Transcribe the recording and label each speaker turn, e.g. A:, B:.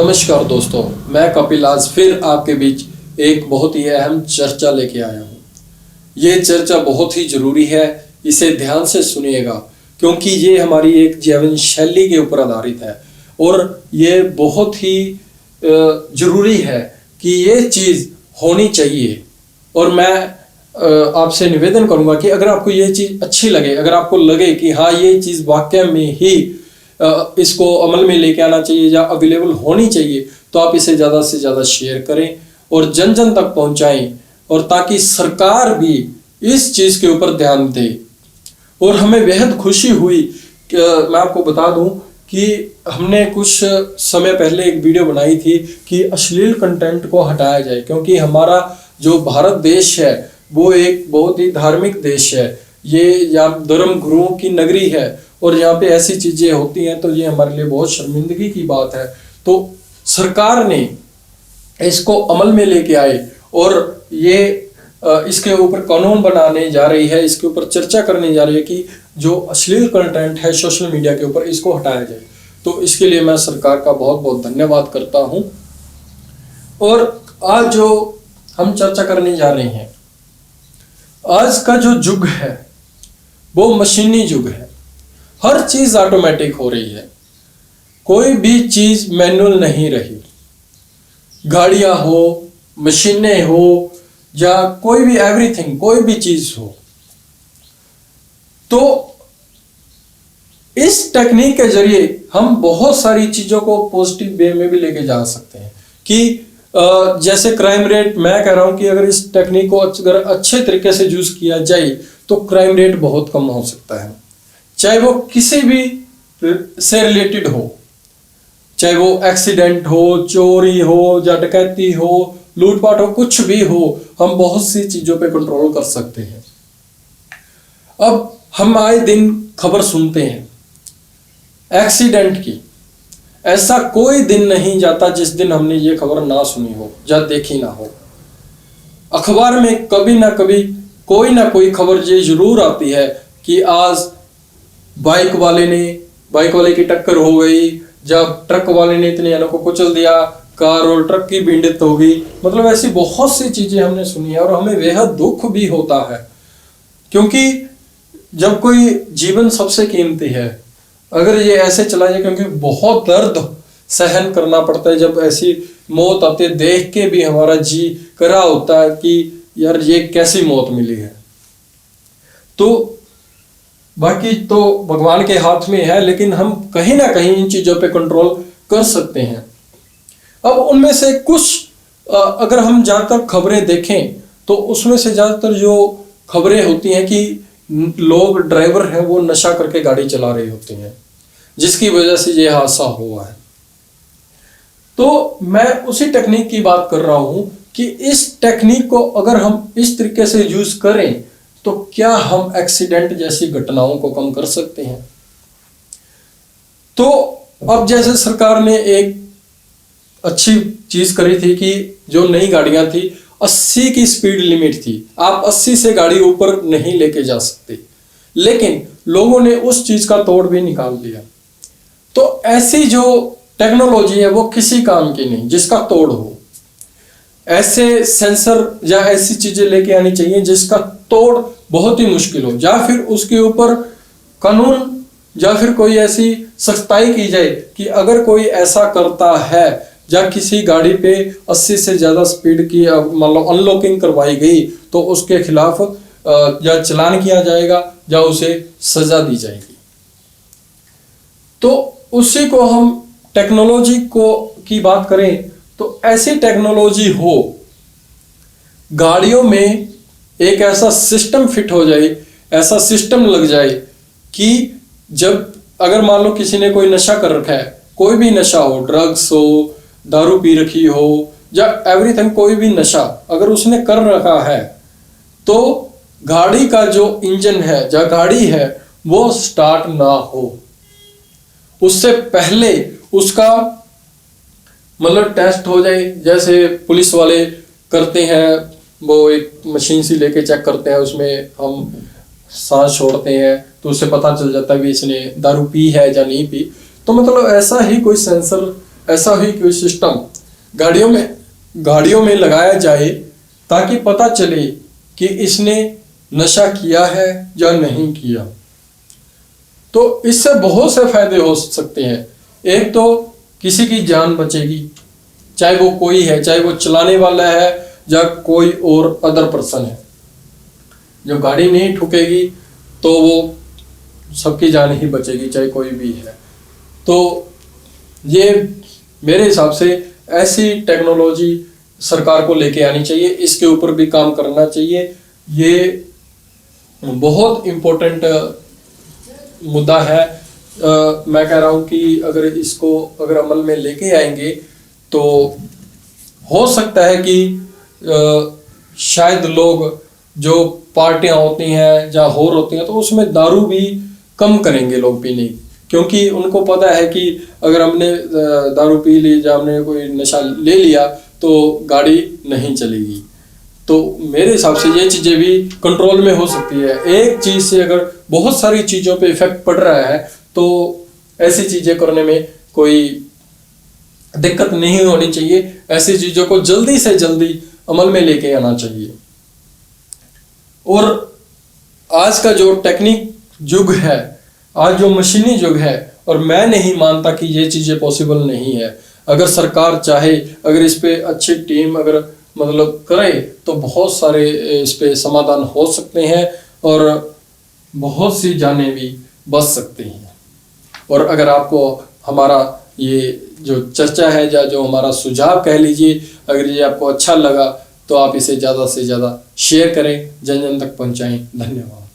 A: नमस्कार दोस्तों, मैं कपिल आज फिर आपके बीच एक बहुत ही अहम चर्चा लेके आया हूँ। ये चर्चा बहुत ही जरूरी है, इसे ध्यान से सुनिएगा क्योंकि ये हमारी एक जीवन शैली के ऊपर आधारित है और ये बहुत ही जरूरी है कि ये चीज़ होनी चाहिए। और मैं आपसे निवेदन करूंगा कि अगर आपको ये चीज़ अच्छी लगे, अगर आपको लगे कि हाँ ये चीज़ वाकई में ही इसको अमल में लेके आना चाहिए या अवेलेबल होनी चाहिए, तो आप इसे ज़्यादा से ज़्यादा शेयर करें और जन जन तक पहुंचाएं, और ताकि सरकार भी इस चीज़ के ऊपर ध्यान दे। और हमें बेहद खुशी हुई कि मैं आपको बता दूं कि हमने कुछ समय पहले एक वीडियो बनाई थी कि अश्लील कंटेंट को हटाया जाए, क्योंकि हमारा जो भारत देश है वो एक बहुत ही धार्मिक देश है। ये यहाँ धर्म गुरुओं की नगरी है और यहाँ पे ऐसी चीजें होती हैं तो ये हमारे लिए बहुत शर्मिंदगी की बात है। तो सरकार ने इसको अमल में लेके आए और ये इसके ऊपर कानून बनाने जा रही है, इसके ऊपर चर्चा करने जा रही है कि जो अश्लील कंटेंट है सोशल मीडिया के ऊपर इसको हटाया जाए। तो इसके लिए मैं सरकार का बहुत बहुत धन्यवाद करता हूँ। और आज जो हम चर्चा करने जा रहे हैं, आज का जो युग है वो मशीनी युग है। हर चीज ऑटोमेटिक हो रही है, कोई भी चीज मैनुअल नहीं रही। गाड़ियां हो, मशीनें हो या कोई भी एवरीथिंग, कोई भी चीज हो। तो इस टेक्निक के जरिए हम बहुत सारी चीजों को पॉजिटिव वे में भी लेके जा सकते हैं कि जैसे क्राइम रेट, मैं कह रहा हूं कि अगर इस टेक्निक को अगर अच्छे तरीके से यूज किया जाए तो क्राइम रेट बहुत कम हो सकता है। चाहे वो किसी भी से रिलेटेड हो, चाहे वो एक्सीडेंट हो, चोरी हो या डकैती हो, लूटपाट हो, कुछ भी हो, हम बहुत सी चीजों पे कंट्रोल कर सकते हैं। अब हम आए दिन खबर सुनते हैं एक्सीडेंट की, ऐसा कोई दिन नहीं जाता जिस दिन हमने ये खबर ना सुनी हो या देखी ना हो। अखबार में कभी ना कभी कोई ना कोई खबर ये जरूर आती है कि आज बाइक वाले की टक्कर हो गई, जब ट्रक वाले ने इतने जनों को कुचल दिया, कार और ट्रक की भिड़ंत हो गई। मतलब ऐसी बहुत सी चीजें हमने सुनी है और हमें बेहद दुख भी होता है, क्योंकि जब कोई जीवन सबसे कीमती है, अगर ये ऐसे चला जाए, क्योंकि बहुत दर्द सहन करना पड़ता है जब ऐसी मौत आती है, देख के भी हमारा जी करा होता है कि यार ये कैसी मौत मिली है। तो बाकी तो भगवान के हाथ में है, लेकिन हम कहीं ना कहीं इन चीजों पे कंट्रोल कर सकते हैं। अब उनमें से कुछ अगर हम ज्यादातर खबरें देखें तो उसमें से ज्यादातर जो खबरें होती हैं कि लोग ड्राइवर हैं वो नशा करके गाड़ी चला रहे होते हैं, जिसकी वजह से ये हादसा हुआ है। तो मैं उसी टेक्निक की बात कर रहा हूं कि इस टेक्निक को अगर हम इस तरीके से यूज करें तो क्या हम एक्सीडेंट जैसी घटनाओं को कम कर सकते हैं। तो अब जैसे सरकार ने एक अच्छी चीज करी थी कि जो नई गाड़ियां थी 80 की स्पीड लिमिट थी, आप 80 से गाड़ी ऊपर नहीं लेके जा सकते, लेकिन लोगों ने उस चीज का तोड़ भी निकाल दिया। तो ऐसी जो टेक्नोलॉजी है वो किसी काम की नहीं जिसका तोड़ हो। ऐसे सेंसर या ऐसी चीजें लेके आनी चाहिए जिसका तोड़ बहुत ही मुश्किल हो, या फिर उसके ऊपर कानून या फिर कोई ऐसी सख्ताई की जाए कि अगर कोई ऐसा करता है या किसी गाड़ी पे 80 से ज्यादा स्पीड की मान लो अनलॉकिंग करवाई गई तो उसके खिलाफ या चालान किया जाएगा या उसे सजा दी जाएगी। तो उसी को हम टेक्नोलॉजी को की बात करें तो ऐसी टेक्नोलॉजी हो, गाड़ियों में एक ऐसा सिस्टम फिट हो जाए, ऐसा सिस्टम लग जाए कि जब अगर मान लो किसी ने कोई नशा कर रखा है, कोई भी नशा हो, ड्रग्स हो, दारू पी रखी हो या एवरीथिंग, कोई भी नशा अगर उसने कर रखा है तो गाड़ी का जो इंजन है या गाड़ी है वो स्टार्ट ना हो, उससे पहले उसका मतलब टेस्ट हो जाए। जैसे पुलिस वाले करते हैं, वो एक मशीन सी लेके चेक करते हैं, उसमें हम सांस छोड़ते हैं तो उससे पता चल जाता है कि इसने दारू पी है या नहीं पी। तो मतलब ऐसा ही कोई सेंसर ऐसा ही कोई सिस्टम गाड़ियों में लगाया जाए ताकि पता चले कि इसने नशा किया है या नहीं किया। तो इससे बहुत से फायदे हो सकते हैं। एक तो किसी की जान बचेगी, चाहे वो कोई है, चाहे वो चलाने वाला है या कोई और अदर पर्सन है। जब गाड़ी नहीं ठुकेगी तो वो सबकी जान ही बचेगी, चाहे कोई भी है। तो ये मेरे हिसाब से ऐसी टेक्नोलॉजी सरकार को लेके आनी चाहिए, इसके ऊपर भी काम करना चाहिए। ये बहुत इम्पोर्टेंट मुद्दा है। मैं कह रहा हूँ कि अगर अमल में लेके आएंगे तो हो सकता है कि शायद लोग जो पार्टियां होती हैं या होर होती हैं तो उसमें दारू भी कम करेंगे लोग पीने, क्योंकि उनको पता है कि अगर हमने दारू पी ली या हमने कोई नशा ले लिया तो गाड़ी नहीं चलेगी। तो मेरे हिसाब से ये चीज़ें भी कंट्रोल में हो सकती है। एक चीज़ से अगर बहुत सारी चीज़ों पे इफेक्ट पड़ रहा है तो ऐसी चीज़ें करने में कोई दिक्कत नहीं होनी चाहिए। ऐसी चीज़ों को जल्दी से जल्दी अमल में लेके आना चाहिए। और आज का जो टेक्निक युग है, आज जो मशीनी युग है, और मैं नहीं मानता कि ये चीज़ें पॉसिबल नहीं है। अगर सरकार चाहे, अगर इस पे अच्छी टीम अगर मतलब करे तो बहुत सारे इस पे समाधान हो सकते हैं और बहुत सी जानें भी बच सकती हैं। और अगर आपको हमारा ये जो चर्चा है या जो हमारा सुझाव कह लीजिए, अगर ये आपको अच्छा लगा तो आप इसे ज़्यादा से ज़्यादा शेयर करें, जन जन तक पहुंचाएं। धन्यवाद।